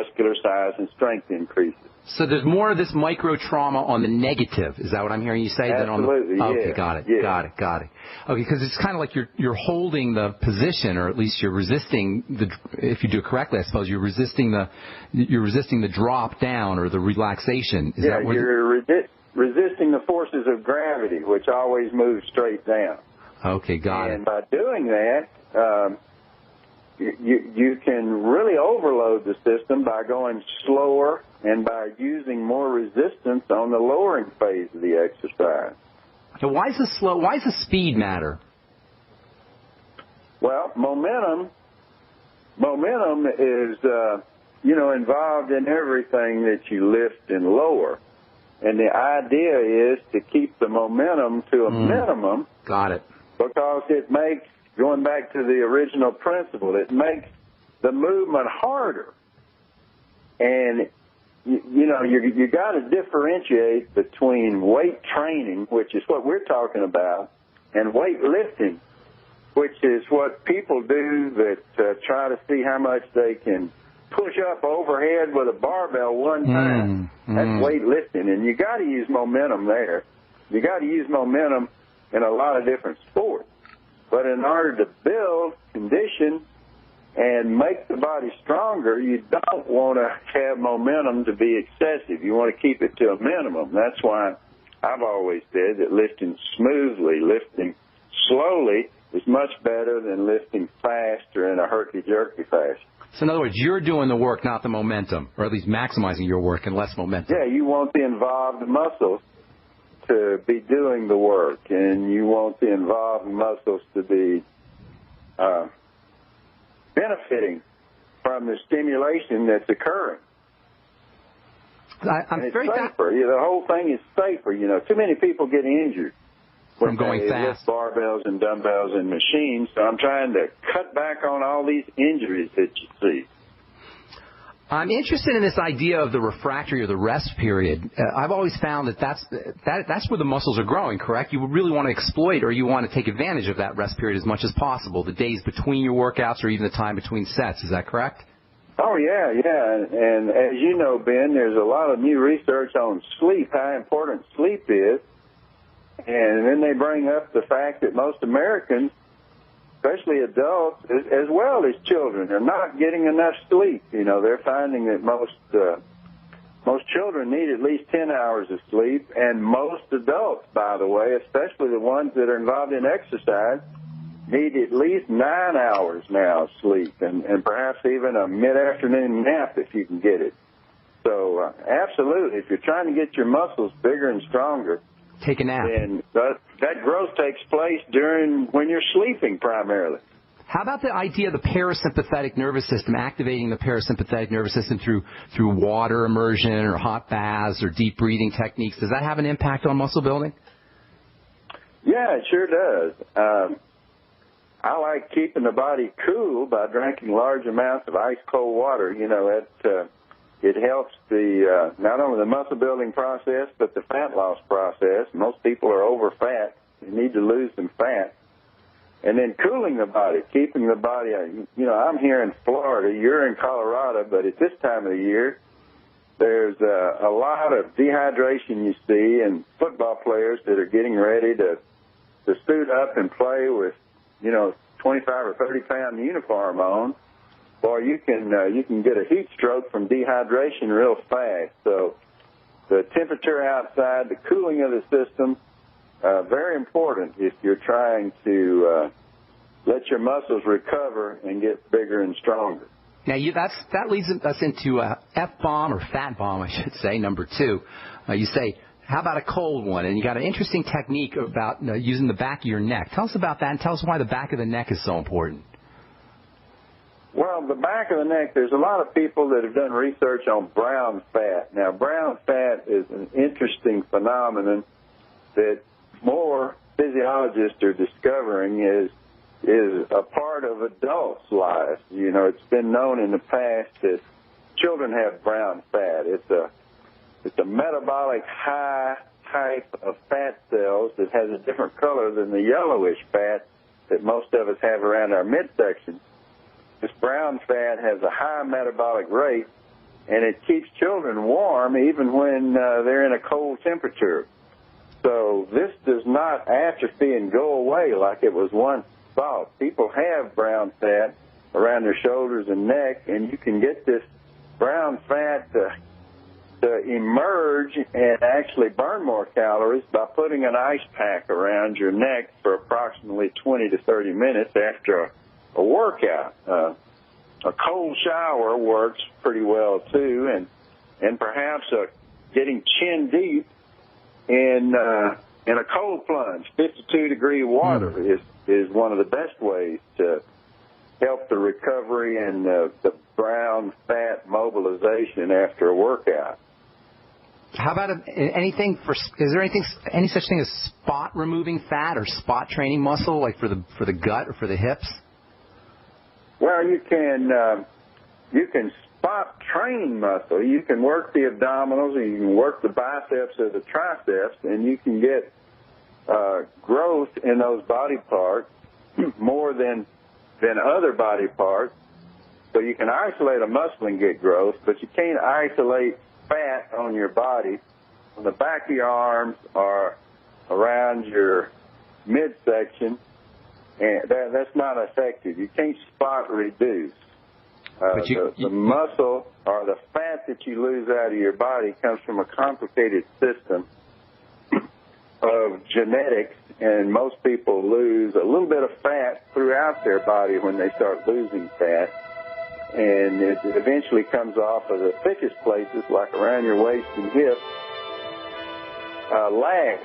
muscular size and strength increases. So there's more of this micro trauma on the negative. Is that what I'm hearing you say? Absolutely, than on the... Okay, yeah. got it. Okay, because it's kind of like you're holding the position, or at least you're resisting if you do it correctly, I suppose you're resisting the drop down or the relaxation. Is that what you're resisting the forces of gravity, which always move straight down. Okay, got it. And by doing that, you can really overload the system by going slower and by using more resistance on the lowering phase of the exercise. So why does the speed matter? Well, momentum is involved in everything that you lift and lower. And the idea is to keep the momentum to a minimum. Got it. Because it makes, going back to the original principle, it makes the movement harder. And, you got to differentiate between weight training, which is what we're talking about, and weight lifting, which is what people do that try to see how much they can push up overhead with a barbell one time. That's weight lifting. And you got to use momentum there. You got to use momentum in a lot of different sports. But in order to build condition and make the body stronger, you don't want to have momentum to be excessive. You want to keep it to a minimum. That's why I've always said that lifting smoothly, lifting slowly is much better than lifting fast or in a herky-jerky fashion. So in other words, you're doing the work, not the momentum, or at least maximizing your work and less momentum. Yeah, you want the involved muscles to be doing the work, and you want the involved muscles to be benefiting from the stimulation that's occurring. I'm it's very safer. The whole thing is safer. Too many people get injured from going lift fast. Barbells and dumbbells and machines. So I'm trying to cut back on all these injuries that you see. I'm interested in this idea of the refractory or the rest period. I've always found that's where the muscles are growing, correct? You would really want to exploit or you want to take advantage of that rest period as much as possible, the days between your workouts or even the time between sets. Is that correct? Oh, yeah. And as you know, Ben, there's a lot of new research on sleep, how important sleep is. And then they bring up the fact that most Americans, especially adults, as well as children, are not getting enough sleep. They're finding that most children need at least 10 hours of sleep, and most adults, by the way, especially the ones that are involved in exercise, need at least 9 hours now of sleep, and perhaps even a mid-afternoon nap if you can get it. So, absolutely, if you're trying to get your muscles bigger and stronger, take a nap. And that growth takes place when you're sleeping primarily. How about the idea of the parasympathetic nervous system, activating the parasympathetic nervous system through water immersion or hot baths or deep breathing techniques? Does that have an impact on muscle building? Yeah, it sure does. I like keeping the body cool by drinking large amounts of ice-cold water. It helps not only the muscle building process, but the fat loss process. Most people are over fat. They need to lose some fat. And then cooling the body, keeping the body, I'm here in Florida, you're in Colorado, but at this time of the year, there's a lot of dehydration you see in football players that are getting ready to suit up and play with, 25 or 30 pound uniform on. Or you can get a heat stroke from dehydration real fast. So the temperature outside, the cooling of the system, very important if you're trying to let your muscles recover and get bigger and stronger. Now, that leads us into F-bomb or fat bomb, I should say, number 2. You say, how about a cold one? And you got an interesting technique about using the back of your neck. Tell us about that and tell us why the back of the neck is so important. Well, the back of the neck, there's a lot of people that have done research on brown fat. Now, brown fat is an interesting phenomenon that more physiologists are discovering is a part of adults' lives. It's been known in the past that children have brown fat. It's a metabolic high type of fat cells that has a different color than the yellowish fat that most of us have around our midsection. This brown fat has a high metabolic rate, and it keeps children warm even when they're in a cold temperature. So this does not atrophy and go away like it was once thought. People have brown fat around their shoulders and neck, and you can get this brown fat to emerge and actually burn more calories by putting an ice pack around your neck for approximately 20 to 30 minutes after a workout. A cold shower works pretty well too, and perhaps getting chin deep in a cold plunge, 52-degree water is one of the best ways to help the recovery and the brown fat mobilization after a workout. How about anything is there any such thing as spot removing fat or spot training muscle, like for the gut or for the hips? Well, you can spot train muscle. You can work the abdominals, and you can work the biceps or the triceps, and you can get growth in those body parts more than other body parts. So you can isolate a muscle and get growth, but you can't isolate fat on your body, on the back of your arms or around your midsection, and that's not effective. You can't spot reduce. The muscle or the fat that you lose out of your body comes from a complicated system of genetics, and most people lose a little bit of fat throughout their body when they start losing fat. And it eventually comes off of the thickest places, like around your waist and hips, lag.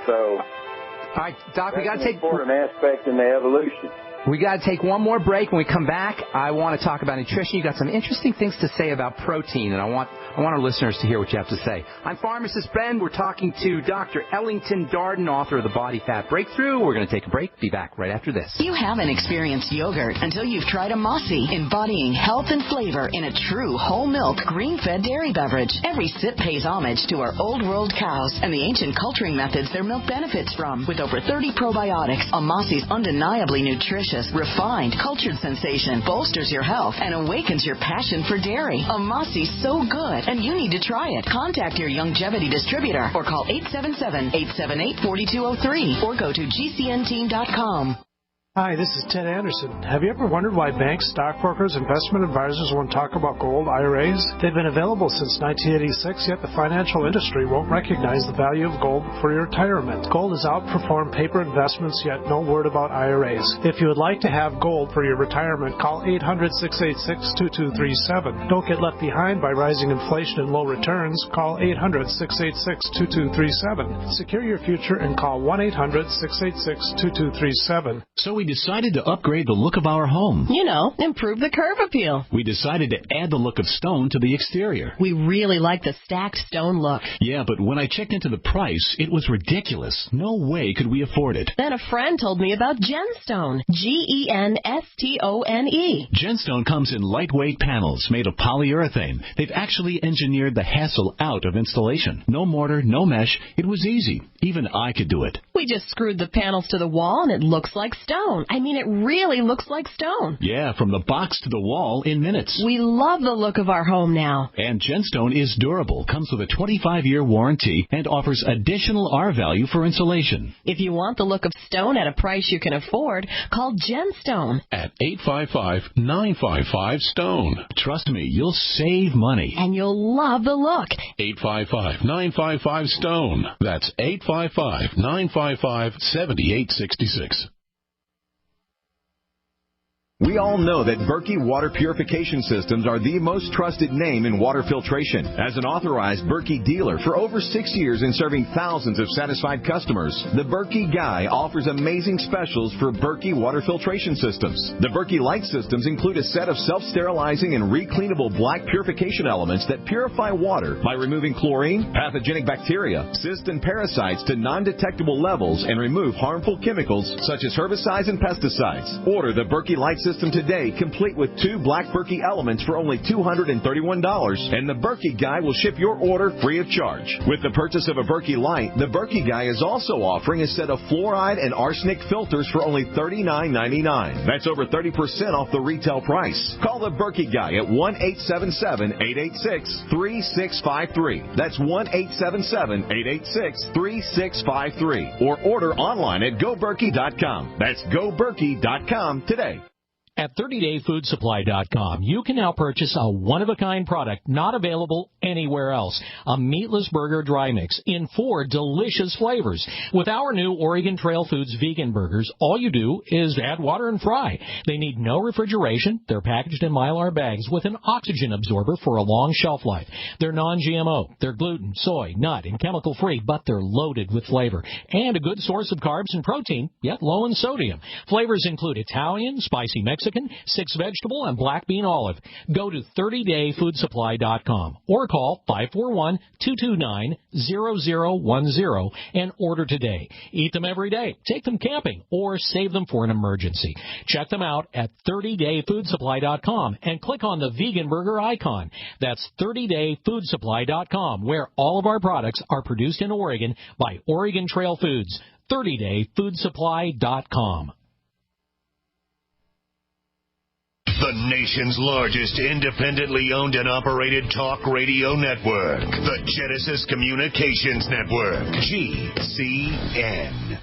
So, all right, Doc, we got to take an important aspect in the evolution. We got to take one more break. When we come back, I want to talk about nutrition. You got some interesting things to say about protein, and I want our listeners to hear what you have to say. I'm Pharmacist Ben. We're talking to Dr. Ellington Darden, author of The Body Fat Breakthrough. We're going to take a break. Be back right after this. You haven't experienced yogurt until you've tried a Mossy, embodying health and flavor in a true whole milk, green-fed dairy beverage. Every sip pays homage to our old world cows and the ancient culturing methods their milk benefits from. With over 30 probiotics, a Mossy's undeniably nutritious, refined, cultured sensation bolsters your health and awakens your passion for dairy. A Mossy's so good, and you need to try it. Contact your Youngevity distributor or call 877-878-4203 or go to gcnteam.com. Hi, this is Ted Anderson. Have you ever wondered why banks, stockbrokers, investment advisors won't talk about gold IRAs? They've been available since 1986, yet the financial industry won't recognize the value of gold for your retirement. Gold has outperformed paper investments, yet no word about IRAs. If you would like to have gold for your retirement, call 800-686-2237. Don't get left behind by rising inflation and low returns. Call 800-686-2237. Secure your future and call 1-800-686-2237. So we decided to upgrade the look of our home. You know, improve the curb appeal. We decided to add the look of stone to the exterior. We really like the stacked stone look. Yeah, but when I checked into the price, it was ridiculous. No way could we afford it. Then a friend told me about Genstone. Genstone. Genstone comes in lightweight panels made of polyurethane. They've actually engineered the hassle out of installation. No mortar, no mesh. It was easy. Even I could do it. We just screwed the panels to the wall and it looks like stone. I mean, it really looks like stone. Yeah, from the box to the wall in minutes. We love the look of our home now. And Genstone is durable, comes with a 25-year warranty, and offers additional R value for insulation. If you want the look of stone at a price you can afford, call Genstone at 855-955-STONE. Trust me, you'll save money. And you'll love the look. 855-955-STONE. That's 855-955-7866. We all know that Berkey Water Purification Systems are the most trusted name in water filtration. As an authorized Berkey dealer for over 6 years and serving thousands of satisfied customers, the Berkey Guy offers amazing specials for Berkey Water Filtration Systems. The Berkey Light Systems include a set of self-sterilizing and recleanable black purification elements that purify water by removing chlorine, pathogenic bacteria, cysts, and parasites to non-detectable levels and remove harmful chemicals such as herbicides and pesticides. Order the Berkey Light system today, complete with 2 Black Berkey elements for only $231, and the Berkey Guy will ship your order free of charge. With the purchase of a Berkey Light, the Berkey Guy is also offering a set of fluoride and arsenic filters for only $39.99. That's over 30% off the retail price. Call the Berkey Guy at 1-877-886-3653. That's 1-877-886-3653. Or order online at GoBerkey.com. That's GoBerkey.com today. At 30dayfoodsupply.com, you can now purchase a one-of-a-kind product not available anywhere else. A meatless burger dry mix in 4 delicious flavors. With our new Oregon Trail Foods vegan burgers, all you do is add water and fry. They need no refrigeration. They're packaged in Mylar bags with an oxygen absorber for a long shelf life. They're non-GMO. They're gluten, soy, nut, and chemical-free, but they're loaded with flavor. And a good source of carbs and protein, yet low in sodium. Flavors include Italian, spicy Mexican, 6 vegetable, and black bean olive. Go to 30dayfoodsupply.com or call 541-229-0010 and order today. Eat them every day, take them camping, or save them for an emergency. Check them out at 30dayfoodsupply.com and click on the vegan burger icon. That's 30dayfoodsupply.com, where all of our products are produced in Oregon by Oregon Trail Foods. 30dayfoodsupply.com. The nation's largest independently owned and operated talk radio network. The Genesis Communications Network. GCN.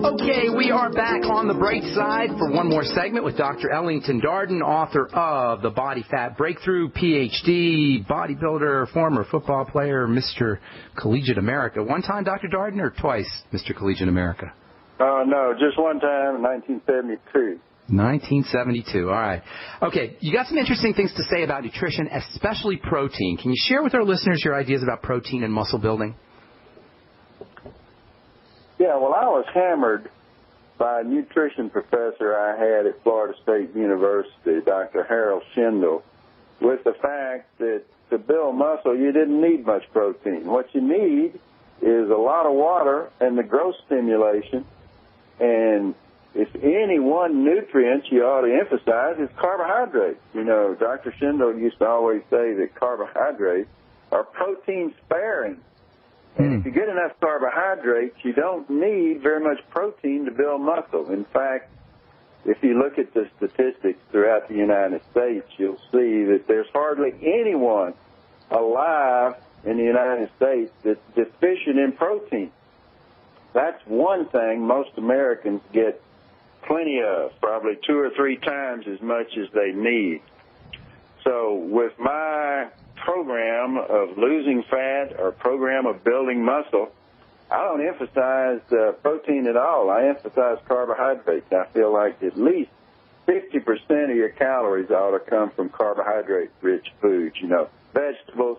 Okay, we are back on the bright side for one more segment with Dr. Ellington Darden, author of The Body Fat Breakthrough, PhD, bodybuilder, former football player, Mr. Collegiate America. One time, Dr. Darden, or twice, Mr. Collegiate America? No, just one time in 1972. 1972, all right. Okay, you got some interesting things to say about nutrition, especially protein. Can you share with our listeners your ideas about protein and muscle building? Yeah, well, I was hammered by a nutrition professor I had at Florida State University, Dr. Harold Schindel, with the fact that to build muscle, you didn't need much protein. What you need is a lot of water and the growth stimulation. And if any one nutrient you ought to emphasize is carbohydrates. You know, Dr. Schindel used to always say that carbohydrates are protein sparing. And if you get enough carbohydrates, you don't need very much protein to build muscle. In fact, if you look at the statistics throughout the United States, you'll see that there's hardly anyone alive in the United States that's deficient in protein. That's one thing most Americans get plenty of, probably 2 or 3 times as much as they need. So with my program of losing fat or program of building muscle, I don't emphasize protein at all. I emphasize carbohydrates. I feel like at least 50% of your calories ought to come from carbohydrate-rich foods, you know, vegetables,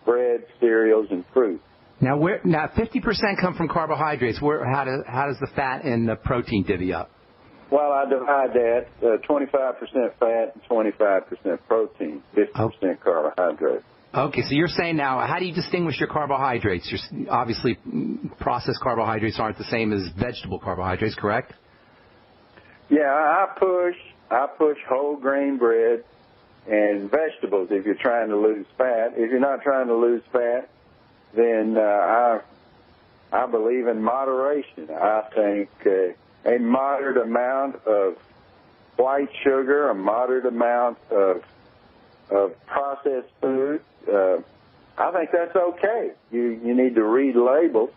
bread, cereals, and fruit. Now, 50% come from carbohydrates. How does the fat and the protein divvy up? Well, I divide that 25% fat and 25% protein, 50% carbohydrates. Okay, so you're saying now, how do you distinguish your carbohydrates? Obviously, processed carbohydrates aren't the same as vegetable carbohydrates, correct? Yeah, I push whole grain bread and vegetables if you're trying to lose fat. If you're not trying to lose fat, then I believe in moderation. I think a moderate amount of white sugar, a moderate amount of processed food, I think that's okay. You need to read labels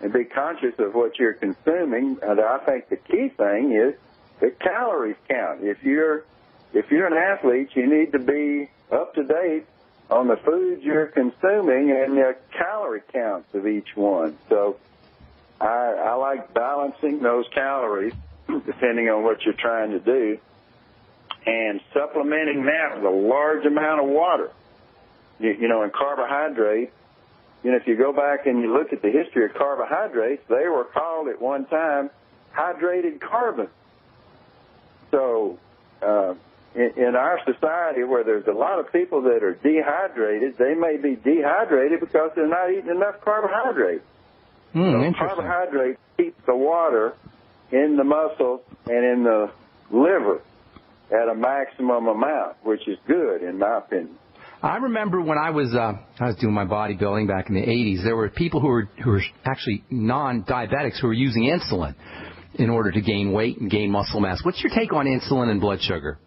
and be conscious of what you're consuming. And I think the key thing is that calories count. If you're an athlete, you need to be up to date on the foods you're consuming and the calorie counts of each one. So I like balancing those calories depending on what you're trying to do and supplementing that with a large amount of water. You know, in carbohydrates, you know, if you go back and you look at the history of carbohydrates, they were called at one time hydrated carbon. So in our society where there's a lot of people that are dehydrated, they may be dehydrated because they're not eating enough carbohydrates. So carbohydrates keep the water in the muscle and in the liver at a maximum amount, which is good in my opinion. I remember when I was doing my bodybuilding back in the 80s, there were people who were actually non-diabetics who were using insulin in order to gain weight and gain muscle mass. What's your take on insulin and blood sugar?